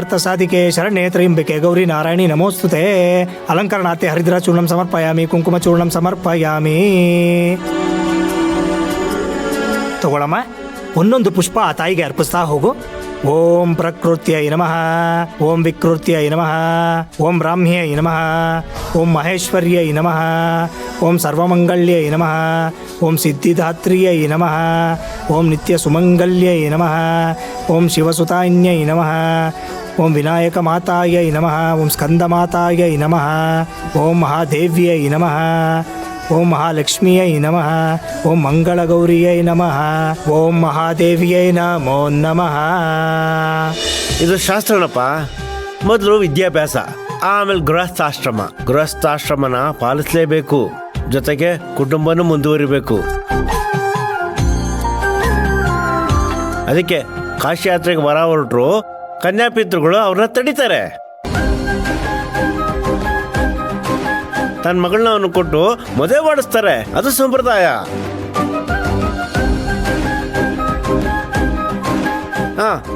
ಅರ್ಥ ಸಾಧಿಕೆ ಶರಣ್ಯೇ ತ್ರ್ಯಂಬಕೆ ಗೌರಿ ನಾರಾಯಣಿ ನಮೋಸ್ತುತೆ. ಅಲಂಕರಣಾರ್ಥೆ ಹರಿದ್ರ ಚೂರ್ಣಂ ಸಮರ್ಪಯಾಮಿ, ಕುಂಕುಮ ಚೂರ್ಣಂ ಸಮರ್ಪಯಾಮಿ. ತಗೊಳಮ್ಮ, ಒಂದೊಂದು ಪುಷ್ಪ ಆ ತಾಯಿಗೆ ಅರ್ಪಿಸ್ತಾ ಹೋಗು. ಓಂ ಪ್ರಕೃತ್ಯೈ ನಮಃ, ಓಂ ವಿಕೃತ್ಯೈ ನಮಃ, ಓಂ ಬ್ರಾಹ್ಮ್ಯೈ ನಮಃ, ಓಂ ಮಹೇಶ್ವರ್ಯೈ ನಮಃ, ಓಂ ಸರ್ವಮಂಗಳ್ಯೈ ನಮಃ, ಓಂ ಸಿದ್ಧಿದಾತ್ರಿಯೈ ನಮಃ, ಓಂ ನಿತ್ಯ ಸುಮಂಗಲ್ಯೈ ನಮಃ, ಓಂ ಶಿವಸುತಾನ್ಯೈ ನಮಃ, ಓಂ ವಿನಾಯಕ ಮಾತಾಯೈ ನಮಃ, ಓಂ ಸ್ಕಂದ ಮಾತಾಯೈ ನಮಃ, ಓಂ ಮಹಾದೇವ್ಯೈ ನಮಃ, ಓಂ ಮಹಾಲಕ್ಷ್ಮಿಯೈ ನಮಃ, ಓಂ ಮಂಗಳಗೌರಿಯೈ ನಮಃ, ಓಂ ಮಹಾದೇವಿಯೈ ನಮೋ ನಮಃ. ಇದು ಶಾಸ್ತ್ರನಪ್ಪ. ಮೊದಲು ವಿದ್ಯಾಭ್ಯಾಸ, ಆಮೇಲೆ ಗೃಹಸ್ಥಾಶ್ರಮನ ಪಾಲಿಸಲೇಬೇಕು. ಜೊತೆಗೆ ಕುಟುಂಬನೂ ಮುಂದುವರಿಬೇಕು. ಅದಕ್ಕೆ ಕಾಶಿ ಯಾತ್ರೆಗೆ ಬರ ಹೊರಟರು ಕನ್ಯಾಪಿತೃಗಳು ಅವ್ರನ್ನ ತಡಿತಾರೆ. ತನ್ನ ಮಗಳನ್ನ ಅವನು ಕೊಟ್ಟು ಮದುವೆ ಮಾಡಿಸ್ತಾರೆ. ಅದು ಸಂಪ್ರದಾಯ.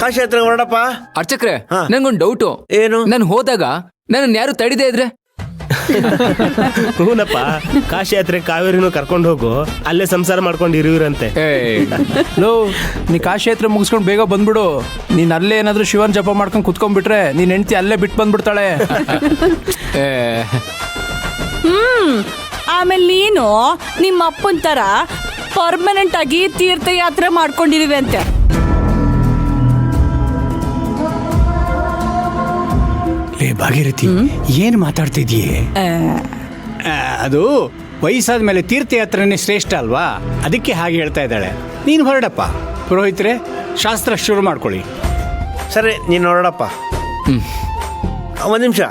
ಕಾಶಿ ಯಾತ್ರೆ ಹೊರಡಪ್ಪ. ಅರ್ಚಕ್ರೆ, ನಂಗೊಂದು ಡೌಟು. ಏನು? ನಾನು ಹೋದಾಗ ನನ್ನ ಯಾರು ತಡಿದೇ ಇದ್ರೆ? ಹೂನಪ್ಪ, ಕಾಶಿ ಯಾತ್ರೆ ಕಾವೇರಿನೂ ಕರ್ಕೊಂಡು ಹೋಗು, ಅಲ್ಲೇ ಸಂಸಾರ ಮಾಡ್ಕೊಂಡು ಇರುವಿರಂತೆ. ಲೋ, ನೀ ಕಾಶಿ ಯಾತ್ರೆ ಮುಗಿಸ್ಕೊಂಡು ಬೇಗ ಬಂದ್ಬಿಡು. ನೀನ್ ಅಲ್ಲೇ ಏನಾದ್ರೂ ಶಿವನ್ ಜಪ ಮಾಡ್ಕೊಂಡು ಕುತ್ಕೊಂಡ್ಬಿಟ್ರೆ ನೀನ್ ಹೆಂಡತಿ ಅಲ್ಲೇ ಬಿಟ್ಟು ಬಂದ್ಬಿಡ್ತಾಳೆ. ಆಮೇಲೆ ನೀನು ನಿಮ್ಮ ಅಪ್ಪನ ತರ ಪರ್ಮನೆಂಟ್ ಆಗಿ ತೀರ್ಥಯಾತ್ರೆ ಮಾಡ್ಕೊಂಡಿರುವೆ ಅಂತೆ. ಲೇ ಭಾಗೀರಥಿ, ಏನು ಮಾತಾಡ್ತಿದೀಯೇ? ಅದು ವಯಸ್ಸಾದ ಮೇಲೆ ತೀರ್ಥಯಾತ್ರೆನೇ ಶ್ರೇಷ್ಠ ಅಲ್ವಾ, ಅದಕ್ಕೆ ಹಾಗೆ ಹೇಳ್ತಾ ಇದ್ದಾಳೆ. ನೀನು ಹೊರಡಪ್ಪ. ಪುರೋಹಿತರೆ, ಶಾಸ್ತ್ರ ಶುರು ಮಾಡ್ಕೊಳ್ಳಿ. ಸರಿ, ನೀನು ಹೊರಡಪ್ಪ. ಒಂದು ನಿಮಿಷ.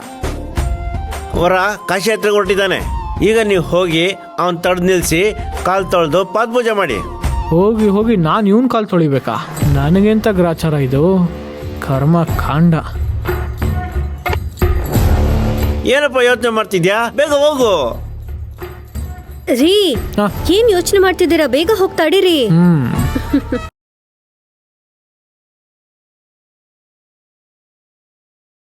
ವರ ಕಾಶಿ ಯಾತ್ರೆಗೆ ಹೊರಟಿದ್ದಾನೆ. ಈಗ ನೀವು ಹೋಗಿ ಅವನ್ ತಡೆದು ನಿಲ್ಲಿಸಿ ಕಾಲು ತೊಳೆದು ಪಾದಪೂಜೆ ಮಾಡಿ. ಹೋಗಿ ಹೋಗಿ ನಾನು ಇವನ್ ಕಾಲು ತೊಳಿಬೇಕಾ? ನನಗೆಂತ ಗ್ರಾಚಾರ ಇದು, ಕರ್ಮ ಕಾಂಡ. ಏನಪ್ಪ ಯೋಚನೆ ಮಾಡ್ತಿದ್ಯಾ? ಬೇಗ ಹೋಗು. ರೀ, ಏನ್ ಯೋಚನೆ ಮಾಡ್ತಿದ್ದೀರಾ? ಬೇಗ ಹೋಗ್ತಾ ಅಡಿರಿ.